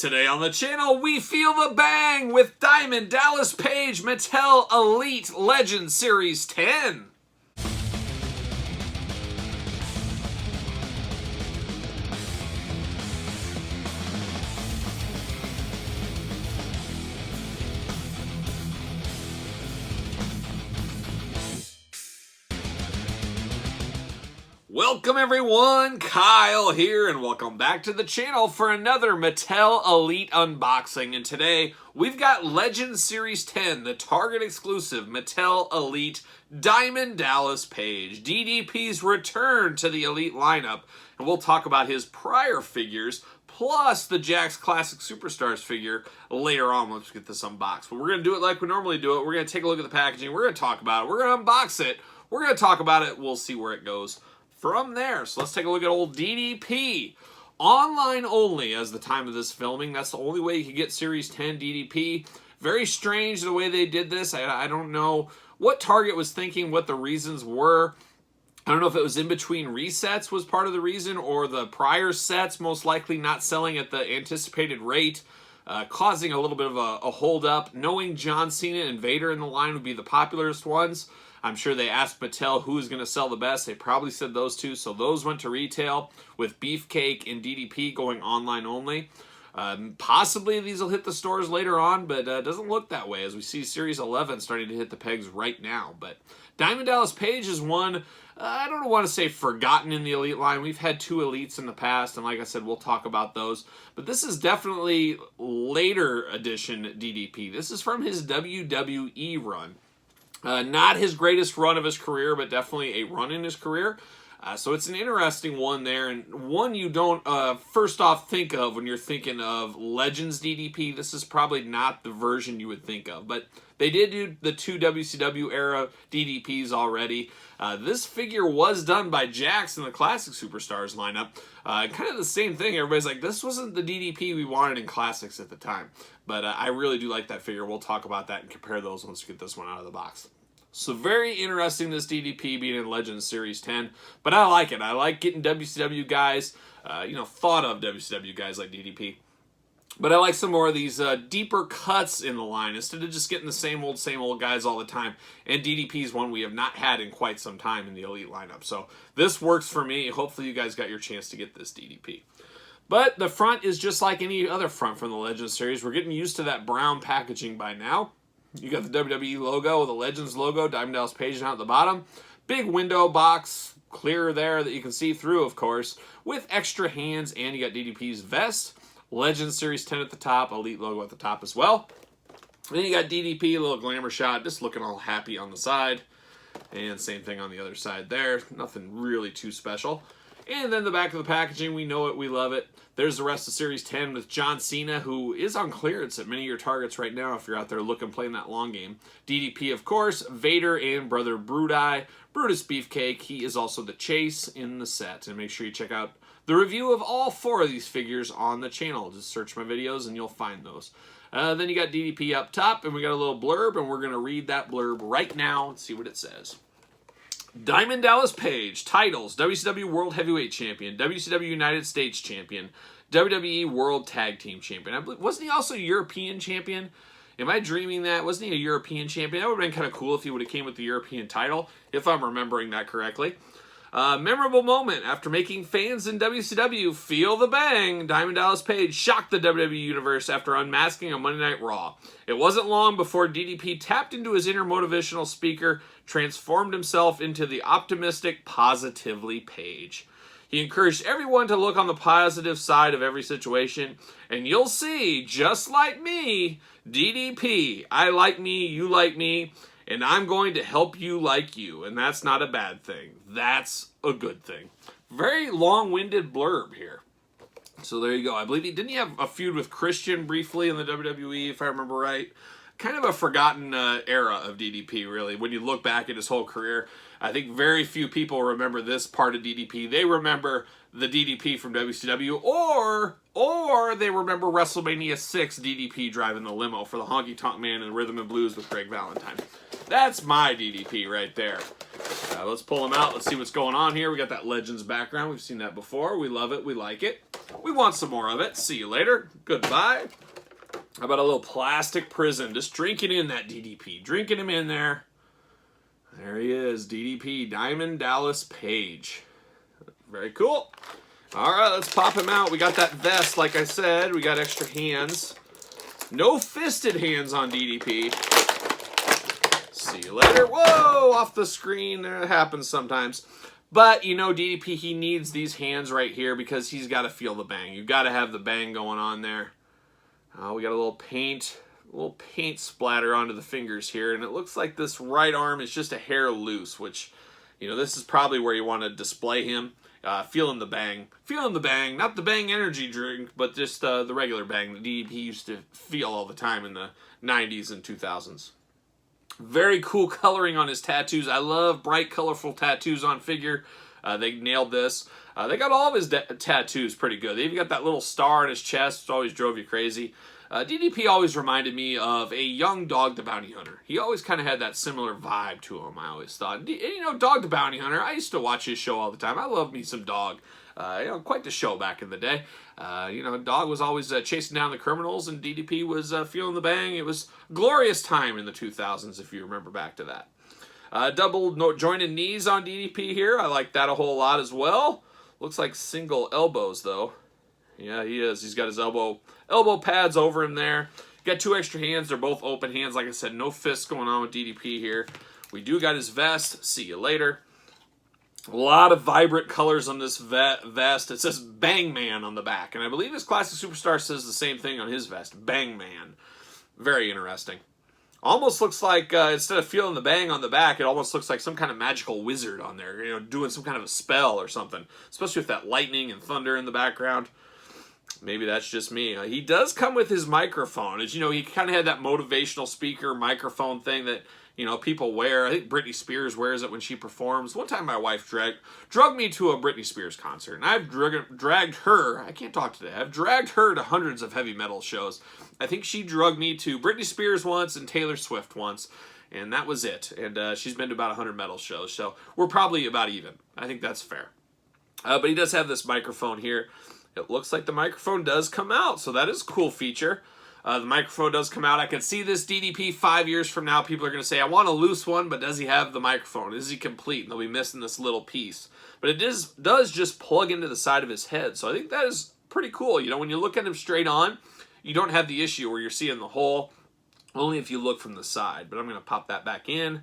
Today on the channel, we feel the bang with Diamond Dallas Page Mattel Elite Legend Series 10. Welcome everyone, Kyle here, and welcome back to the channel for another Mattel Elite unboxing. And today, we've got Legend Series 10, the Target exclusive Mattel Elite Diamond Dallas Page, DDP's return to the Elite lineup. And we'll talk about his prior figures, plus the Jakks Classic Superstars figure later on. Let's get this unboxed. But we're going to do it like we normally do it. We're going to take a look at the packaging. We're going to talk about it. We're going to unbox it. We're going to talk about it. We'll see where it goes from there. So let's take a look at old DDP. Online only as the time of this filming. That's the only way you can get Series 10 DDP. Very strange the way they did this. I don't know what Target was thinking, what the reasons were. I don't know if it was in between resets was part of the reason, or the prior sets most likely not selling at the anticipated rate, causing a little bit of a hold up. Knowing John Cena and Vader in the line would be the popularest ones. I'm sure they asked Mattel who is going to sell the best. They probably said those two, so those went to retail, with Beefcake and DDP going online only. Possibly these will hit the stores later on, but it doesn't look that way, as we see Series 11 starting to hit the pegs right now. But Diamond Dallas Page is one, I don't want to say forgotten in the Elite line. We've had two Elites in the past, and like I said, we'll talk about those. But this is definitely later edition DDP. This is from his WWE run. Not his greatest run of his career, but definitely a run in his career. So it's an interesting one there, and one you don't first off think of when you're thinking of Legends DDP. This is probably not the version you would think of, but they did do the two WCW era DDPs already. This figure was done by Jakks in the Classic Superstars lineup. Kind of the same thing. Everybody's like, this wasn't the DDP we wanted in Classics at the time. But I really do like that figure. We'll talk about that and compare those once we get this one out of the box. So very interesting, this DDP being in Legends Series 10. But I like it. I like getting WCW guys, thought of WCW guys like DDP. But I like some more of these deeper cuts in the line instead of just getting the same old guys all the time. And DDP is one we have not had in quite some time in the Elite lineup. So this works for me. Hopefully you guys got your chance to get this DDP. But the front is just like any other front from the Legends series. We're getting used to that brown packaging by now. You got the WWE logo, the Legends logo, Diamond Dallas Page down at the bottom. Big window box, clear there that you can see through, of course, with extra hands, and you got DDP's vest. Legends Series 10 at the top, Elite logo at the top as well. And then you got DDP, a little glamour shot, just looking all happy on the side. And same thing on the other side there. Nothing really too special. And then the back of the packaging, we know it, we love it. There's the rest of Series 10 with John Cena, who is on clearance at many of your Targets right now if you're out there looking, playing that long game. DDP, of course, Vader and Brother Brudai. Brutus Beefcake, he is also the Chase in the set. And make sure you check out the review of all four of these figures on the channel. Just search my videos and you'll find those. Then you got DDP up top, and we got a little blurb, and we're going to read that blurb right now and see what it says. Diamond Dallas Page, titles, WCW World Heavyweight Champion, WCW United States Champion, WWE World Tag Team Champion. I believe, wasn't he also European Champion? Am I dreaming that? Wasn't he a European Champion? That would have been kind of cool if he would have came with the European title, if I'm remembering that correctly. Memorable moment. After making fans in WCW feel the bang, Diamond Dallas Page shocked the WWE Universe after unmasking on Monday Night Raw. It wasn't long before DDP tapped into his inner motivational speaker, transformed himself into the optimistic, positively Page. He encouraged everyone to look on the positive side of every situation, and you'll see, just like me, DDP, I like me, you like me, and I'm going to help you like you. And that's not a bad thing. That's a good thing. Very long-winded blurb here. So there you go. I believe didn't he have a feud with Christian briefly in the WWE, if I remember right? Kind of a forgotten era of DDP, really. When you look back at his whole career, I think very few people remember this part of DDP. They remember the DDP from WCW, or they remember WrestleMania 6 DDP driving the limo for the Honky Tonk Man and Rhythm and Blues with Greg Valentine. That's my DDP right there. Let's pull them out. Let's see what's going on here. We got that Legends background. We've seen that before. We love it. We like it. We want some more of it. See you later. Goodbye. How about a little plastic prison? Just drinking in that DDP. Drinking him in there. There he is. DDP. Diamond Dallas Page. Very cool. All right, let's pop him out. We got that vest, like I said. We got extra hands. No fisted hands on DDP. See you later. Whoa, off the screen. That happens sometimes. But, you know, DDP, he needs these hands right here because he's got to feel the bang. You've got to have the bang going on there. We got a little paint splatter onto the fingers here. And it looks like this right arm is just a hair loose, which, you know, this is probably where you want to display him. Feeling the bang. Feeling the bang. Not the Bang energy drink, but just the regular bang that DDP used to feel all the time in the 90s and 2000s. Very cool coloring on his tattoos. I love bright, colorful tattoos on figure. They nailed this. They got all of his tattoos pretty good. They even got that little star on his chest, which always drove you crazy. DDP always reminded me of a young Dog the Bounty Hunter. He always kind of had that similar vibe to him, I always thought. And, you know, Dog the Bounty Hunter, I used to watch his show all the time. I love me some Dog. You know, quite the show back in the day. You know, Dog was always chasing down the criminals, and DDP was feeling the bang. It was a glorious time in the 2000s, if you remember back to that. Double jointed knees on DDP here. I like that a whole lot as well. Looks like single elbows, though. Yeah, he is. He's got his elbow pads over him there. Got two extra hands. They're both open hands. Like I said, no fists going on with DDP here. We do got his vest. See you later. A lot of vibrant colors on this vest. It says Bang Man on the back. And I believe his Classic Superstar says the same thing on his vest. Bang Man. Very interesting. Almost looks like, instead of feeling the bang on the back, it almost looks like some kind of magical wizard on there. You know, doing some kind of a spell or something. Especially with that lightning and thunder in the background. Maybe that's just me. He does come with his microphone. As you know, he kind of had that motivational speaker microphone thing that, you know, people wear. I think Britney Spears wears it when she performs. One time my wife drugged me to a Britney Spears concert. And I've dragged her, I can't talk today, I've dragged her to hundreds of heavy metal shows. I think she drugged me to Britney Spears once and Taylor Swift once. And that was it. And she's been to about 100 metal shows. So we're probably about even. I think that's fair. But he does have this microphone here. It looks like the microphone does come out, so that is a cool feature. The microphone does come out. I can see this DDP 5 years from now. People are going to say, I want a loose one, but does he have the microphone? Is he complete? And they'll be missing this little piece. But it does just plug into the side of his head, so I think that is pretty cool. You know, when you look at him straight on, you don't have the issue where you're seeing the hole, only if you look from the side. But I'm going to pop that back in.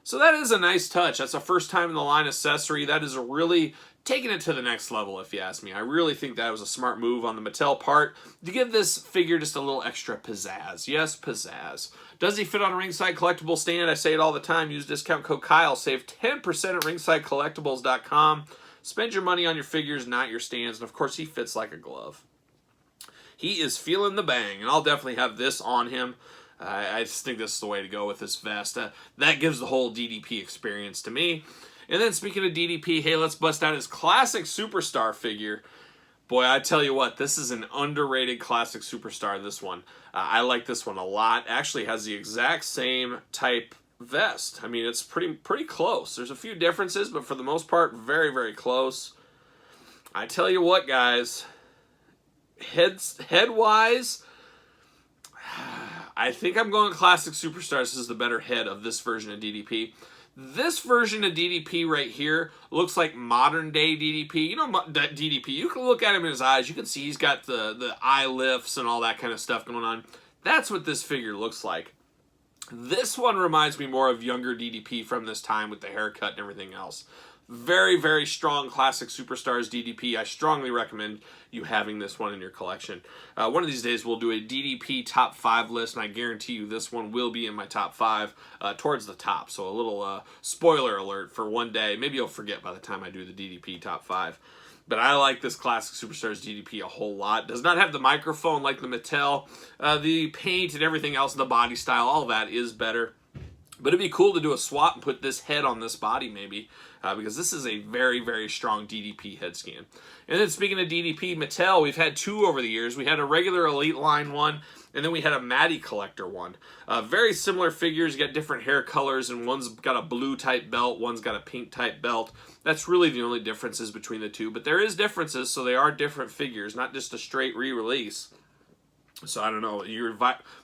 So that is a nice touch. That's a first time in the line accessory. That is really taking it to the next level, if you ask me. I really think that was a smart move on the Mattel part to give this figure just a little extra pizzazz. Yes, pizzazz. Does he fit on a Ringside Collectible stand? I say it all the time. Use discount code Kyle. Save 10% at ringsidecollectibles.com. Spend your money on your figures, not your stands. And, of course, he fits like a glove. He is feeling the bang, and I'll definitely have this on him. I just think this is the way to go with this vest. That gives the whole DDP experience to me. And then speaking of DDP, hey, let's bust out his Classic Superstar figure. Boy, I tell you what, this is an underrated Classic Superstar, this one. I like this one a lot. Actually has the exact same type vest. I mean, it's pretty close. There's a few differences, but for the most part, very, very close. I tell you what, guys, head-wise, I think I'm going Classic Superstars. This is the better head of this version of DDP. This version of DDP right here looks like modern day DDP. You know, DDP, you can look at him in his eyes. You can see he's got the eye lifts and all that kind of stuff going on. That's what this figure looks like. This one reminds me more of younger DDP from this time with the haircut and everything else. Very, very strong Classic Superstars DDP. I strongly recommend you having this one in your collection. One of these days we'll do a DDP top 5 list, and I guarantee you this one will be in my top 5 towards the top. So a little spoiler alert for one day. Maybe you'll forget by the time I do the DDP top 5. But I like this Classic Superstars DDP a whole lot. Does not have the microphone like the Mattel. The paint and everything else, the body style, all that is better. But it'd be cool to do a swap and put this head on this body maybe, because this is a very, very strong DDP head scan. And then speaking of DDP, Mattel, we've had two over the years. We had a regular Elite line one, and then we had a Matty collector one. Very similar figures, you got different hair colors, and one's got a blue type belt, one's got a pink type belt. That's really the only differences between the two, but there is differences, so they are different figures, not just a straight re-release. So I don't know, your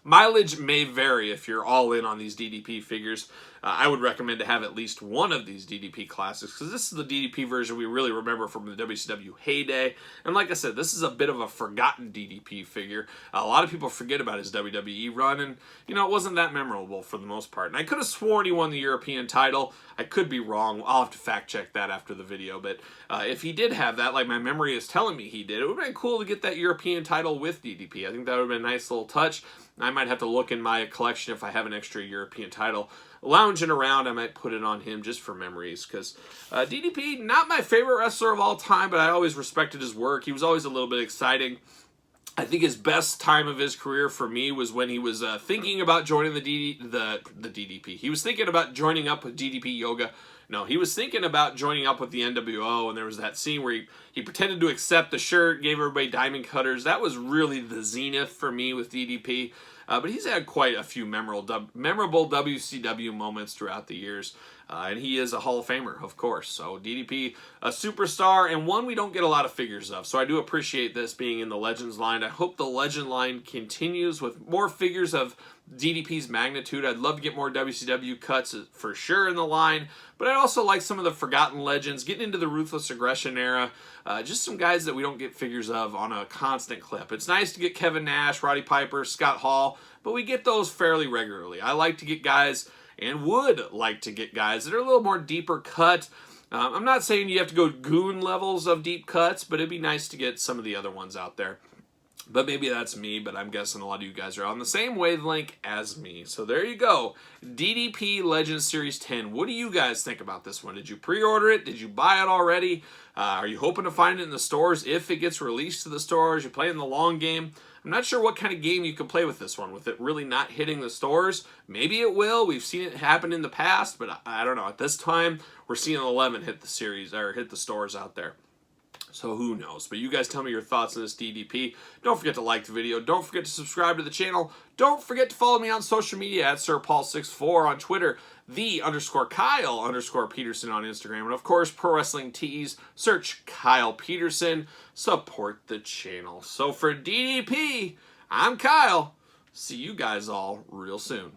mileage may vary if you're all in on these DDP figures. I would recommend to have at least one of these DDP classics, because this is the DDP version we really remember from the WCW heyday. And like I said, this is a bit of a forgotten DDP figure. A lot of people forget about his WWE run, and you know, it wasn't that memorable for the most part. And I could have sworn he won the European title. I could be wrong. I'll have to fact check that after the video. But if he did have that, like my memory is telling me he did, it would have been cool to get that European title with DDP. I think that would have been a nice little touch. I might have to look in my collection if I have an extra European title lounging around. I might put it on him just for memories, because DDP, not my favorite wrestler of all time, but I always respected his work. He was always a little bit exciting. I think his best time of his career for me was when he was thinking about joining the DDP. He was thinking about joining up with DDP Yoga. No, he was thinking about joining up with the NWO, and there was that scene where he pretended to accept the shirt, gave everybody diamond cutters. That was really the zenith for me with DDP. But he's had quite a few memorable WCW moments throughout the years. And he is a Hall of Famer, of course. So DDP, a superstar, and one we don't get a lot of figures of. So I do appreciate this being in the Legends line. I hope the Legend line continues with more figures of DDP's magnitude. I'd love to get more WCW cuts for sure in the line. But I'd also like some of the forgotten legends, getting into the Ruthless Aggression era. Just some guys that we don't get figures of on a constant clip. It's nice to get Kevin Nash, Roddy Piper, Scott Hall, but we get those fairly regularly. I like to get guys, and would like to get guys, that are a little more deeper cut. I'm not saying you have to go goon levels of deep cuts, but it'd be nice to get some of the other ones out there. But maybe that's me, but I'm guessing a lot of you guys are on the same wavelength as me. So there you go. DDP Legends Series 10. What do you guys think about this one? Did you pre-order it? Did you buy it already? Are you hoping to find it in the stores if it gets released to the stores? You're playing the long game? I'm not sure what kind of game you can play with this one, with it really not hitting the stores. Maybe it will. We've seen it happen in the past, but I don't know. At this time, we're seeing 11 hit the series, or hit the stores out there. So who knows? But you guys tell me your thoughts on this DDP. Don't forget to like the video. Don't forget to subscribe to the channel. Don't forget to follow me on social media at SirPaul64 on Twitter, _Kyle_Peterson on Instagram, and of course, Pro Wrestling Tees. Search Kyle Peterson. Support the channel. So for DDP, I'm Kyle. See you guys all real soon.